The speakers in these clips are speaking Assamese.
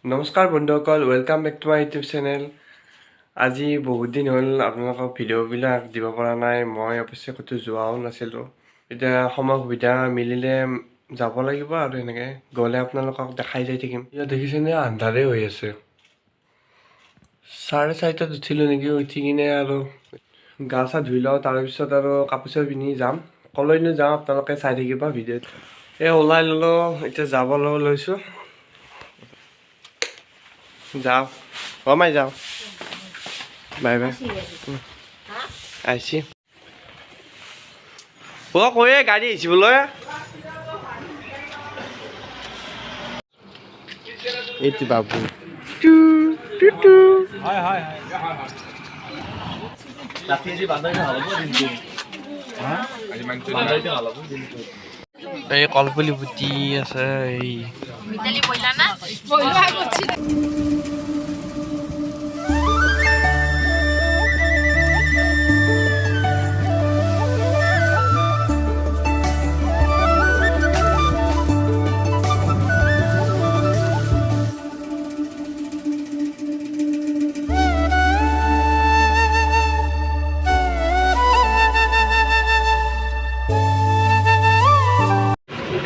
নমস্কাৰ বন্ধুসকল, welcome back to my YouTube channel. আজি বহুত দিন হ'ল আপোনালোকক ভিডিঅ'বিলাক দিব পৰা নাই। মই অৱশ্যে ক'তো যোৱাও নাছিলোঁ। এতিয়া সময় সুবিধা মিলিলে যাব লাগিব আৰু এনেকৈ গ'লে আপোনালোকক দেখাই যাই থাকিম। এতিয়া দেখিছেনে আন্ধাৰে হৈ আছে। 4:30টাত উঠিলোঁ নেকি, উঠি কিনে আৰু গা চা ধুই লওঁ, তাৰপিছত আৰু কাপোৰ চাপোৰ পিন্ধি যাম। ক'লৈনো যাওঁ আপোনালোকে চাই থাকিব ভিডিঅ'ত। ওলাই ল'লোঁ, এতিয়া যাব লৈছোঁ। যাওঁ মাই যাওঁ, বাই বাই। আহিছি কৈ গাড়ী আহিছি বোলে। এইটো বাবু এই কলপুলি পুতি আছে। এই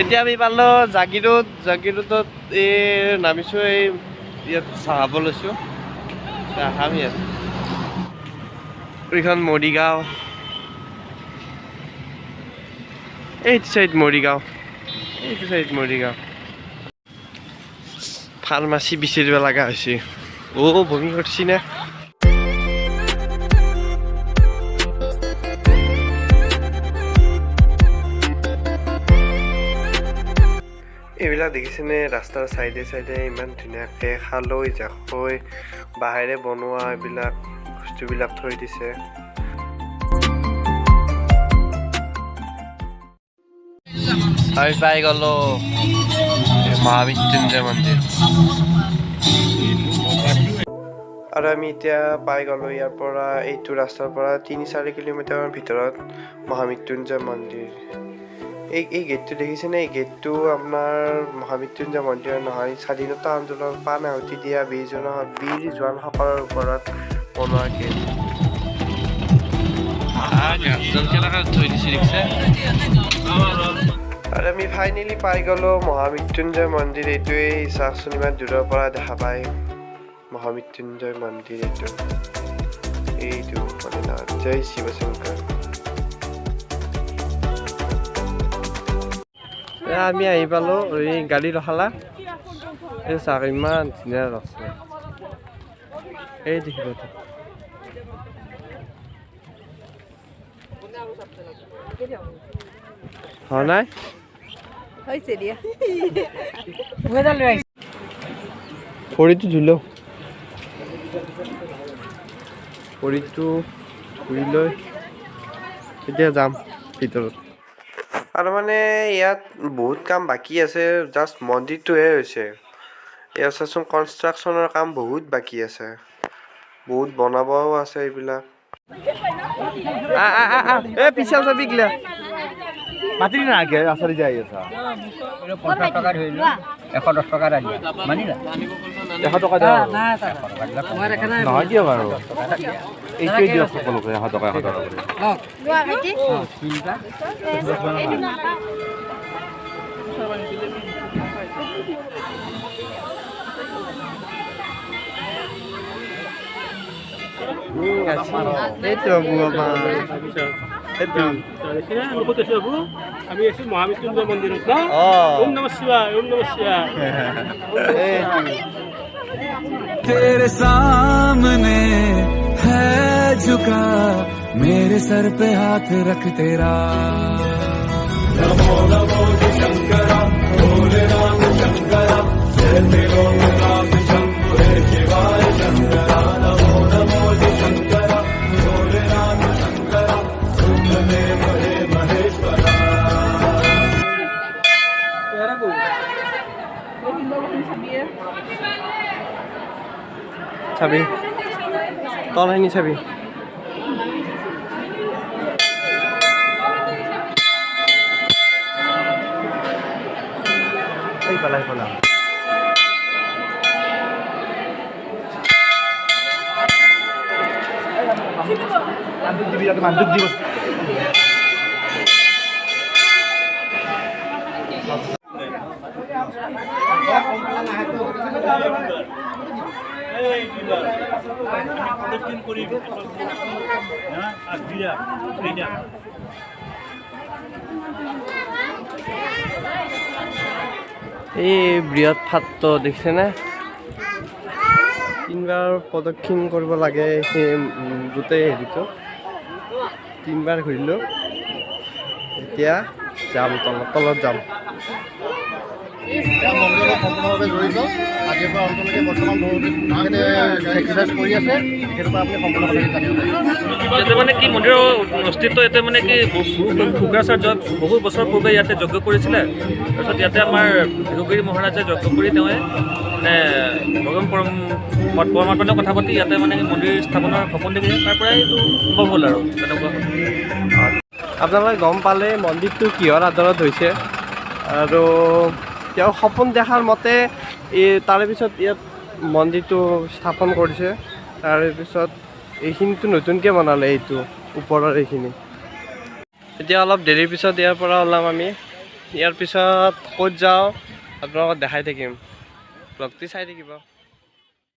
এতিয়া আমি পালোঁ জাগিৰোডত নামিছোঁ। ইয়াত চাহ খাব লৈছোঁ। চাহ খাম ইয়াত। এইখন মৰিগাঁও, এইটো চাইড মৰিগাঁও। ফাৰ্মাচী বিচাৰিব লগা হৈছে। বমি কৰিছি নে? এইবিলাক দেখিছেনে? ৰাস্তাৰ চাইডে ইমান ধুনীয়াকৈ খালৈ জাকৈ বাঁহেৰে বনোৱা এইবিলাক বস্তুবিলাক থৈ দিছে। আমি পাই গ'লো মহামৃত্যুঞ্জয় মন্দিৰ। আৰু আমি এতিয়া পাই গ'লোঁ ইয়াৰ পৰা, এইটো ৰাস্তাৰ পৰা 3-4 কিলোমিটাৰৰ ভিতৰত মহামৃত্যুঞ্জয় মন্দিৰ। এই গেটটো দেখিছেনে? এই গেটটো আপোনাৰ মহামৃত্যুঞ্জয় মন্দিৰ নহয়, স্বাধীনতা আন্দোলনৰ প্ৰাণ আহুতি দিয়া বীৰ জোৱানসকলৰ ওপৰত বনোৱা গেট। আৰু আমি ফাইনেলি পাই গ'লোঁ মহামৃত্যুঞ্জয় মন্দিৰ। এইটোৱেই চাওকচোন, ইমান দূৰৰ পৰা দেখা পায় মহামৃত্যুঞ্জয় মন্দিৰ। এইটো জয় শিৱশংকৰ। আমি আহি পালোঁ। এই গাড়ী ৰখালা, এই চাওক ইমান ধুনীয়া ৰাস্তা। এই দেখিব হয় নাই? ভৰিটো ধুলো, ভৰিটো ধুই লৈ এতিয়া যাম ভিতৰত। আৰু মানে ইয়াত বহুত কাম বাকী আছে, জাষ্ট মন্দিৰটোহে হৈছে। ইয়াত চাচোন কনষ্ট্ৰাকশ্যনৰ কাম বহুত বাকী আছে, বহুত বনাবও আছে এইবিলাক। পিছাল চাবি গিলা মাতি না আগে আছারি যাই আছা 50 টাকা ধৰিলো 110 টাকা ৰাখি মানিলা 100 টাকা দাও নহয় দিও বাৰু এইটোই দিও সকলোকে 100 টাকা কৰি লোৱা ভাইটি তিনটা এইটো বুবা আমি আছি মহামৃত্যুঞ্জয় মন্দিৰত না ওম নমঃ শিৱায় ওম নমঃ শিৱায় तेरे सामने है झुका मेरे सर पे हाथ रख तेरा नमो नमो शंकरा भोले राम शंकरा जय तेरो नाम शंभु हे शिवाय शंकरा नमो नमो शंकरा भोले राम शंकरा सुंदरदेव हे महेश्वरा চাবি তলখিনি চাবি এই পালাই ইয়াতে মানুহটোক দিব এই বৃহৎ ফাটটো দেখিছেনে? তিনিবাৰ প্ৰদক্ষিণ কৰিব লাগে সেই গোটেই হেৰিটো। তিনিবাৰ ঘূৰিলোঁ, এতিয়া যাম তলত যাম। মন্দিৰত সম্পূৰ্ণভাৱে জড়িত। আজিৰ পৰা অন্তলৈকে বৰ্তমান বহুতে এক্সাৰচাইজ কৰি আছে, তেখেতৰ পৰা আপুনি সম্পূৰ্ণ কথাখিনি জানিব পাৰিব। ইয়াতে মানে কি মন্দিৰৰ অস্তিত্ব ইয়াতে মানে কি শুক্ৰাচাৰ্য বহু বছৰ পূৰ্বে ইয়াতে যজ্ঞ কৰিছিলে। তাৰপিছত ইয়াতে আমাৰ ভৃগুগিৰি মহাৰাজে যজ্ঞ কৰি তেওঁ মানে ভগৱান পৰমাত্মাৰ কথা পাতি ইয়াতে মানে মন্দিৰ স্থাপনৰ সপোন দেখিছে, তাৰ পৰাই এইটো সম্ভৱ হ'ল আৰু তেনেকুৱা হ'ল। আপোনালোকে গম পালে মন্দিৰটো কিহৰ আধাৰত হৈছে, আৰু তেওঁ সপোন দেখাৰ মতে তাৰে পিছত ইয়াত মন্দিৰটো স্থাপন কৰিছে। তাৰে পিছত এইখিনিতো নতুনকৈ বনালে, এইটো ওপৰৰ এইখিনি। এতিয়া অলপ দেৰিৰ পিছত ইয়াৰ পৰা ওলাম আমি। ইয়াৰ পিছত ক'ত যাওঁ আপোনালোকক দেখাই থাকিম, ব্লগটো চাই থাকিব।